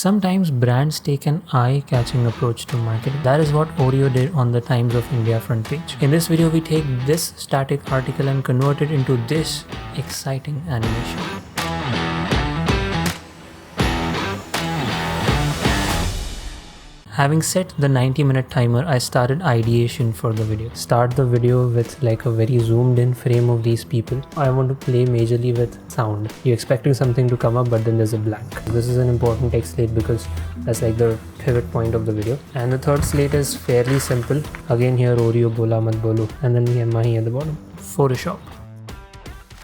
Sometimes brands take an eye-catching approach to marketing. That is what Oreo did on the Times of India front page. In this video, we take this static article and convert it into this exciting animation. Having set the 90-minute timer, I started ideation for the video. Start the video with like a very zoomed in frame of these people. I want to play majorly with sound. You're expecting something to come up, but then there's a blank. This is an important text slate because that's like the pivot point of the video. And the third slate is fairly simple. Again here, Oreo bola mat bolo. And then we have Mahi at the bottom. Photoshop.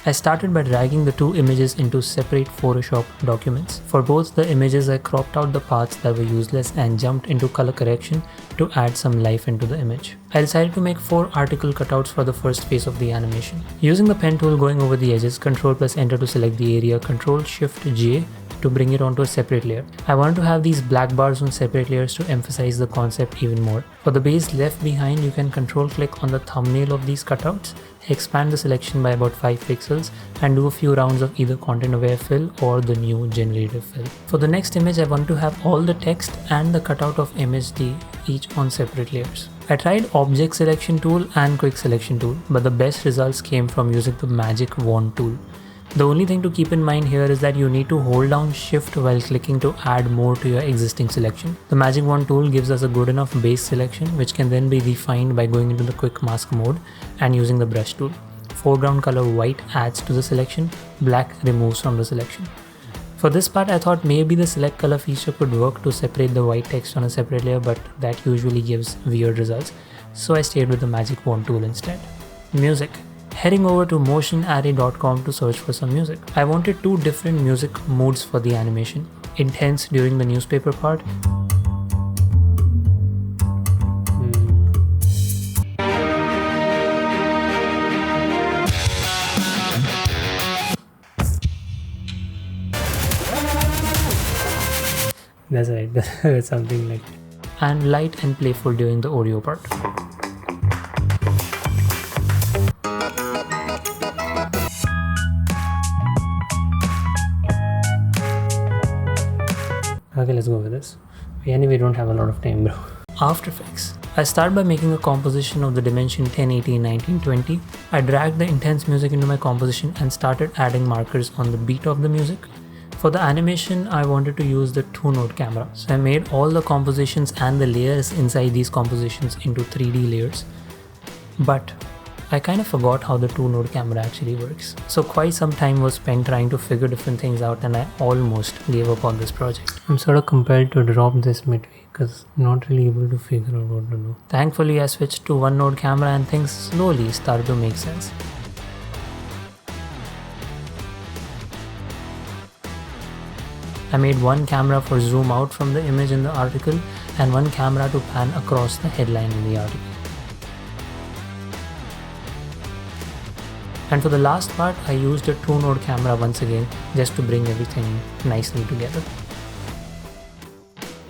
I started by dragging the two images into separate Photoshop documents. For both the images, I cropped out the parts that were useless and jumped into color correction to add some life into the image. I decided to make 4 article cutouts for the first phase of the animation. Using the pen tool going over the edges, Ctrl+Enter to select the area, Ctrl+Shift+J to bring it onto a separate layer. I wanted to have these black bars on separate layers to emphasize the concept even more. For the base left behind, you can Ctrl-click on the thumbnail of these cutouts, expand the selection by about 5 pixels and do a few rounds of either content aware fill or the new generative fill. For the next image, I want to have all the text and the cutout of MSD each on separate layers. I tried object selection tool and quick selection tool, but the best results came from using the magic wand tool. The only thing to keep in mind here is that you need to hold down shift while clicking to add more to your existing selection. The magic wand tool gives us a good enough base selection which can then be refined by going into the quick mask mode and using the brush tool. Foreground color white adds to the selection, black removes from the selection. For this part, I thought maybe the select color feature could work to separate the white text on a separate layer, but that usually gives weird results, so I stayed with the magic wand tool instead. Music. Heading over to motionarray.com to search for some music. I wanted 2 different music moods for the animation. Intense during the newspaper part. That's right, that's something like that. And light and playful during the Oreo part. Okay, let's go with this. Anyway, we don't have a lot of time, bro. After Effects. I start by making a composition of the dimension 1080 and 1920. I dragged the intense music into my composition and started adding markers on the beat of the music. For the animation, I wanted to use the 2-node camera. So I made all the compositions and the layers inside these compositions into 3D layers. But I kind of forgot how the 2-node camera actually works. So quite some time was spent trying to figure different things out and I almost gave up on this project. I'm sort of compelled to drop this midway because I'm not really able to figure out what to do. Thankfully, I switched to 1-node camera and things slowly started to make sense. I made 1 camera for zoom out from the image in the article and 1 camera to pan across the headline in the article. And for the last part, I used a 2-node camera once again just to bring everything nicely together.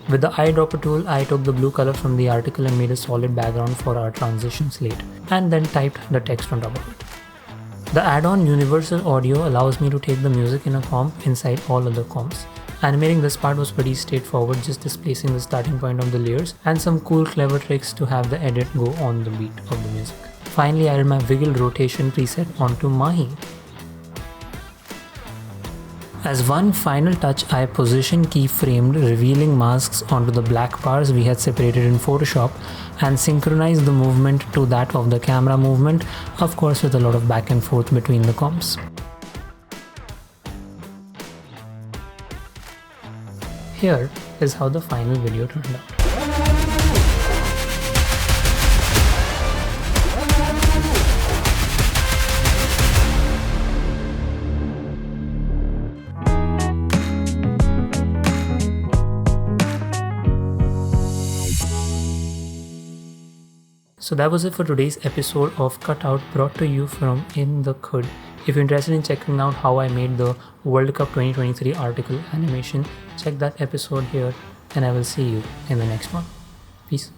With the eyedropper tool, I took the blue color from the article and made a solid background for our transition slate, and then typed the text on top of it. The add-on Universal Audio allows me to take the music in a comp inside all other comps. Animating this part was pretty straightforward, just displacing the starting point of the layers and some cool clever tricks to have the edit go on the beat of the music. Finally, I added my wiggle rotation preset onto Mahi. As one final touch, I position keyframed revealing masks onto the black bars we had separated in Photoshop and synchronized the movement to that of the camera movement, of course with a lot of back and forth between the comps. Here is how the final video turned out. So that was it for today's episode of Cutout, brought to you from In the Khud. If you're interested in checking out how I made the World Cup 2023 article animation, check that episode here and I will see you in the next one. Peace.